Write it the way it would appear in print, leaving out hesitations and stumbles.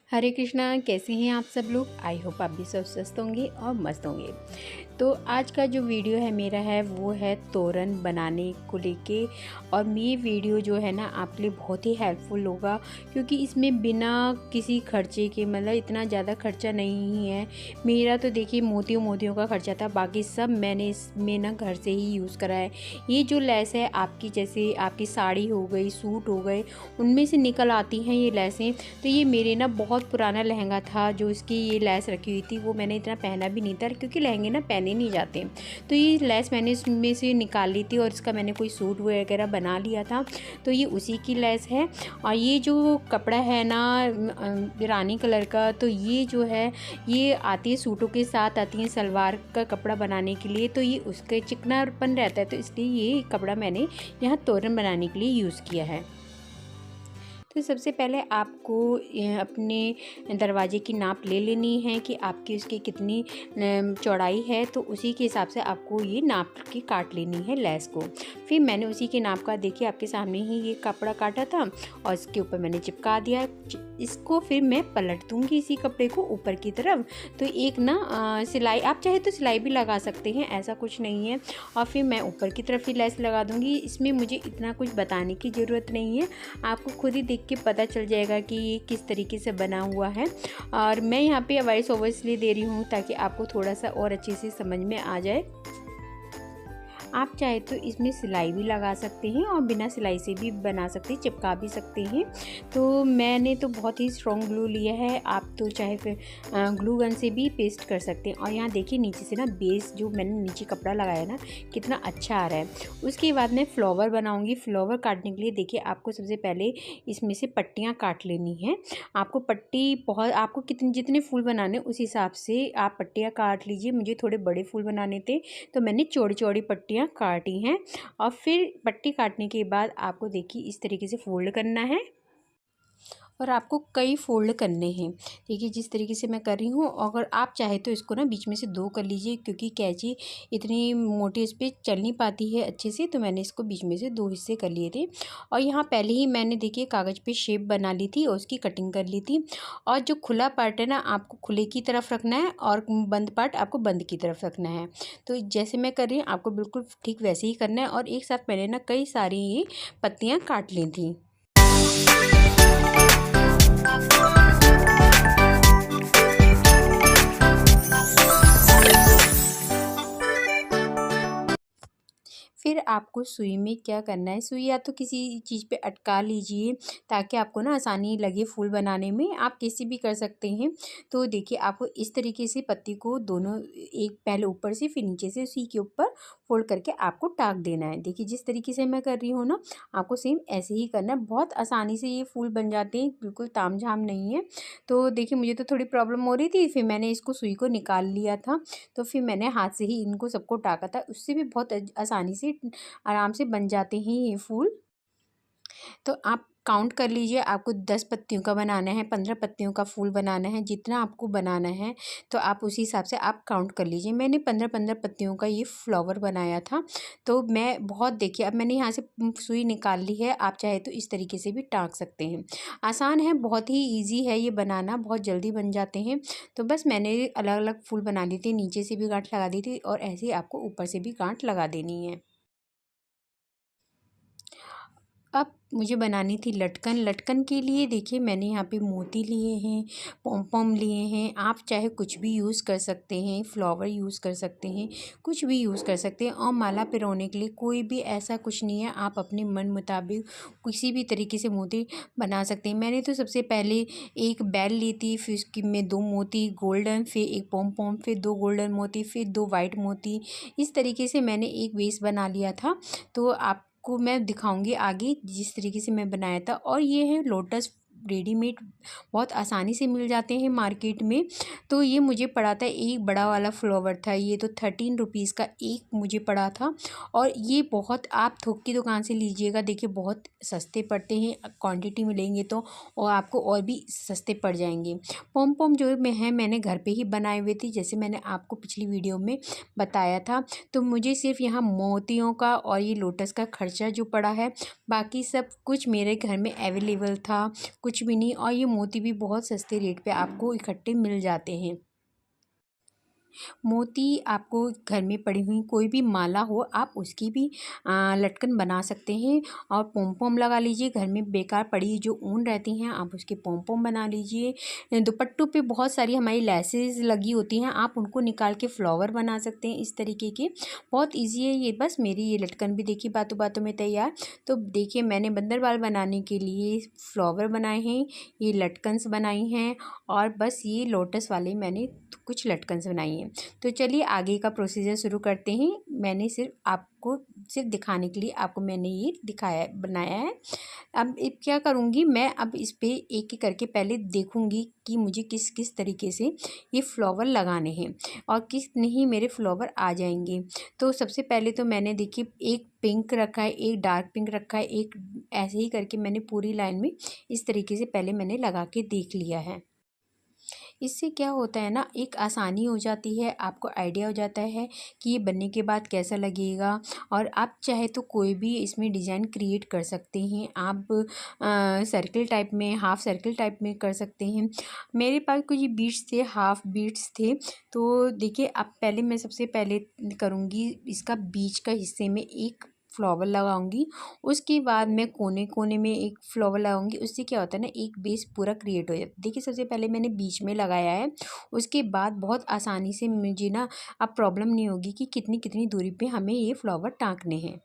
हरे कृष्णा। कैसे हैं आप सब लोग? आई होप आप भी सब स्वस्थ होंगे और मस्त होंगे। तो आज का जो वीडियो है मेरा है वो है तोरन बनाने को लेके। और ये वीडियो जो है ना आपके लिए बहुत ही हेल्पफुल होगा, क्योंकि इसमें बिना किसी खर्चे के, मतलब इतना ज़्यादा खर्चा नहीं है। मेरा तो देखिए मोतियों मोतियों का खर्चा था, बाकी सब मैंने इसमें ना घर से ही यूज़ करा है। ये जो लेस है आपकी, जैसे आपकी साड़ी हो गई, सूट हो गए, उनमें से निकल आती हैं ये लेसें। तो ये मेरे ना बहुत पुराना लहंगा था जो इसकी ये लेस रखी हुई थी, वो मैंने इतना पहना भी नहीं था क्योंकि लहंगे ना पहने नहीं जाते। तो ये लेस मैंने इसमें से निकाल ली थी और इसका मैंने कोई सूट वगैरह बना लिया था। तो ये उसी की लेस है। और ये जो कपड़ा है ना रानी कलर का, तो ये जो है ये आती है सूटों के साथ, आती है सलवार का कपड़ा बनाने के लिए। तो ये उसके चिकनापन रहता है, तो इसलिए ये कपड़ा मैंने यहाँ तोरण बनाने के लिए यूज़ किया है। तो सबसे पहले आपको अपने दरवाजे की नाप ले लेनी है कि आपकी उसकी कितनी चौड़ाई है, तो उसी के हिसाब से आपको ये नाप के काट लेनी है लेस को। फिर मैंने उसी के नाप का, देखिए आपके सामने ही ये कपड़ा काटा था और इसके ऊपर मैंने चिपका दिया। इसको फिर मैं पलट दूँगी इसी कपड़े को ऊपर की तरफ। तो एक ना सिलाई, आप चाहे तो सिलाई भी लगा सकते हैं, ऐसा कुछ नहीं है। और फिर मैं ऊपर की तरफ ही लेस लगा दूँगी। इसमें मुझे इतना कुछ बताने की ज़रूरत नहीं है, आपको खुद ही देख के पता चल जाएगा कि ये किस तरीके से बना हुआ है। और मैं यहाँ पे वॉइस ओवर इसलिए दे रही हूँ ताकि आपको थोड़ा सा और अच्छे से समझ में आ जाए। आप चाहे तो इसमें सिलाई भी लगा सकते हैं और बिना सिलाई से भी बना सकते हैं, चिपका भी सकते हैं। तो मैंने तो बहुत ही स्ट्रॉन्ग ग्लू लिया है, आप तो चाहे फिर ग्लू गन से भी पेस्ट कर सकते हैं। और यहाँ देखिए नीचे से ना बेस जो मैंने नीचे कपड़ा लगाया ना कितना अच्छा आ रहा है। उसके बाद मैं फ्लावर बनाऊँगी। फ्लावर काटने के लिए देखिए आपको सबसे पहले इसमें से पट्टियाँ काट लेनी हैं। आपको पट्टी बहुत, आपको कितने जितने फूल बनाने उस हिसाब से आप पट्टियाँ काट लीजिए। मुझे थोड़े बड़े फूल बनाने थे तो मैंने चौड़ी चौड़ी पट्टियाँ काटी हैं। और फिर पट्टी काटने के बाद आपको देखिए इस तरीके से फोल्ड करना है और आपको कई फोल्ड करने हैं। देखिए जिस तरीके से मैं कर रही हूँ, अगर आप चाहे तो इसको ना बीच में से दो कर लीजिए, क्योंकि कैंची इतनी मोटी इस पर चल नहीं पाती है अच्छे से, तो मैंने इसको बीच में से दो हिस्से कर लिए थे। और यहाँ पहले ही मैंने देखिए कागज़ पे शेप बना ली थी और उसकी कटिंग कर ली थी। और जो खुला पार्ट है ना आपको खुले की तरफ रखना है और बंद पार्ट आपको बंद की तरफ रखना है। तो जैसे मैं कर रही हूँ आपको बिल्कुल ठीक वैसे ही करना है। और एक साथ मैंने ना कई सारी ये पत्तियाँ काट ली थी। फिर आपको सुई में क्या करना है, सुई या तो किसी चीज़ पे अटका लीजिए ताकि आपको ना आसानी लगे फूल बनाने में। आप किसी भी कर सकते हैं। तो देखिए आपको इस तरीके से पत्ती को दोनों, एक पहले ऊपर से फिर नीचे से उसी के ऊपर फोल्ड करके आपको टाक देना है। देखिए जिस तरीके से मैं कर रही हूँ ना, आपको सेम ऐसे ही करना है। बहुत आसानी से ये फूल बन जाते हैं, बिल्कुल तामझाम नहीं है। तो देखिए मुझे तो थोड़ी प्रॉब्लम हो रही थी, फिर मैंने इसको सुई को निकाल लिया था। तो फिर मैंने हाथ से ही इनको सबको टाका था, उससे भी बहुत आसानी से आराम से बन जाते हैं ये फूल। तो आप काउंट कर लीजिए, आपको 10 पत्तियों का बनाना है, 15 पत्तियों का फूल बनाना है, जितना आपको बनाना है तो आप उसी हिसाब से आप काउंट कर लीजिए। मैंने 15-15 पत्तियों का ये फ्लावर बनाया था। तो मैं बहुत, देखिए अब मैंने यहाँ से सुई निकाल ली है, आप चाहे तो इस तरीके से भी टाँक सकते हैं। आसान है, बहुत ही ईजी है ये बनाना, बहुत जल्दी बन जाते हैं। तो बस मैंने अलग अलग फूल बना लिए थे, नीचे से भी गांठ लगा दी थी और ऐसे ही आपको ऊपर से भी गांठ लगा देनी है। अब मुझे बनानी थी लटकन। लटकन के लिए देखिए मैंने यहाँ पे मोती लिए हैं, पॉम पॉम लिए हैं। आप चाहे कुछ भी यूज़ कर सकते हैं, फ्लावर यूज़ कर सकते हैं, कुछ भी यूज़ कर सकते हैं। और माला पिरोने के लिए कोई भी ऐसा कुछ नहीं है, आप अपने मन मुताबिक किसी भी तरीके से मोती बना सकते हैं। मैंने तो सबसे पहले एक बेल ली थी, फिर उसकी में 2 मोती गोल्डन, फिर एक पॉम पॉम, फिर 2 गोल्डन मोती, फिर 2 वाइट मोती। इस तरीके से मैंने एक बेस बना लिया था। तो आपको मैं दिखाऊंगी आगे जिस तरीके से मैं बनाया था। और ये है लोटस, रेडीमेड बहुत आसानी से मिल जाते हैं मार्केट में। तो ये मुझे पड़ा था, एक बड़ा वाला फ्लावर था, ये तो 13 रुपीज़ का एक मुझे पड़ा था। और ये बहुत, आप थोक की दुकान से लीजिएगा, देखिए बहुत सस्ते पड़ते हैं, क्वांटिटी में लेंगे तो और आपको और भी सस्ते पड़ जाएंगे। पॉम पॉम जो मैं है मैंने घर पे ही बनाए हुए थे, जैसे मैंने आपको पिछली वीडियो में बताया था। तो मुझे सिर्फ यहाँ मोतियों का और ये लोटस का खर्चा जो पड़ा है, बाकी सब कुछ मेरे घर में अवेलेबल था। कुछ कुछ भी नहीं, और ये मोती भी बहुत सस्ते रेट पे आपको इकट्ठे मिल जाते हैं। मोती आपको घर में पड़ी हुई कोई भी माला हो, आप उसकी भी लटकन बना सकते हैं। और पोम पोम लगा लीजिए, घर में बेकार पड़ी जो ऊन रहती हैं आप उसके पोम पोम बना लीजिए। दुपट्टों पे बहुत सारी हमारी लेसेस लगी होती हैं, आप उनको निकाल के फ्लावर बना सकते हैं इस तरीके के। बहुत ईजी है ये। बस मेरी ये लटकन भी देखिए बातों बातों में तैयार। तो देखिए मैंने बंदर बाल बनाने के लिए फ्लावर बनाए हैं, ये लटकन्स बनाई हैं, और बस ये लोटस वाले मैंने कुछ लटकन्स बनाई हैं। तो चलिए आगे का प्रोसीजर शुरू करते हैं। मैंने सिर्फ दिखाने के लिए आपको मैंने ये दिखाया बनाया है। अब क्या करूँगी मैं, अब इस पे एक एक करके पहले देखूँगी कि मुझे किस किस तरीके से ये फ्लावर लगाने हैं और किस नहीं मेरे फ्लावर आ जाएंगे। तो सबसे पहले तो मैंने देखिए एक पिंक रखा है, एक डार्क पिंक रखा है, एक ऐसे ही करके मैंने पूरी लाइन में इस तरीके से पहले मैंने लगा के देख लिया है। इससे क्या होता है ना, एक आसानी हो जाती है, आपको आइडिया हो जाता है कि ये बनने के बाद कैसा लगेगा। और आप चाहे तो कोई भी इसमें डिज़ाइन क्रिएट कर सकते हैं। आप सर्कल टाइप में, हाफ सर्कल टाइप में कर सकते हैं। मेरे पास कुछ बीड्स थे, हाफ बीड्स थे। तो देखिए अब पहले मैं सबसे पहले करूँगी इसका बीच का हिस्से में एक फ्लावर लगाऊंगी। उसके बाद मैं कोने कोने में एक फ्लावर लगाऊंगी। उससे क्या होता है ना, एक बेस पूरा क्रिएट हो जाता है। देखिए सबसे पहले मैंने बीच में लगाया है, उसके बाद बहुत आसानी से मुझे ना अब प्रॉब्लम नहीं होगी कि कितनी कितनी दूरी पे हमें ये फ्लावर टाँकने हैं।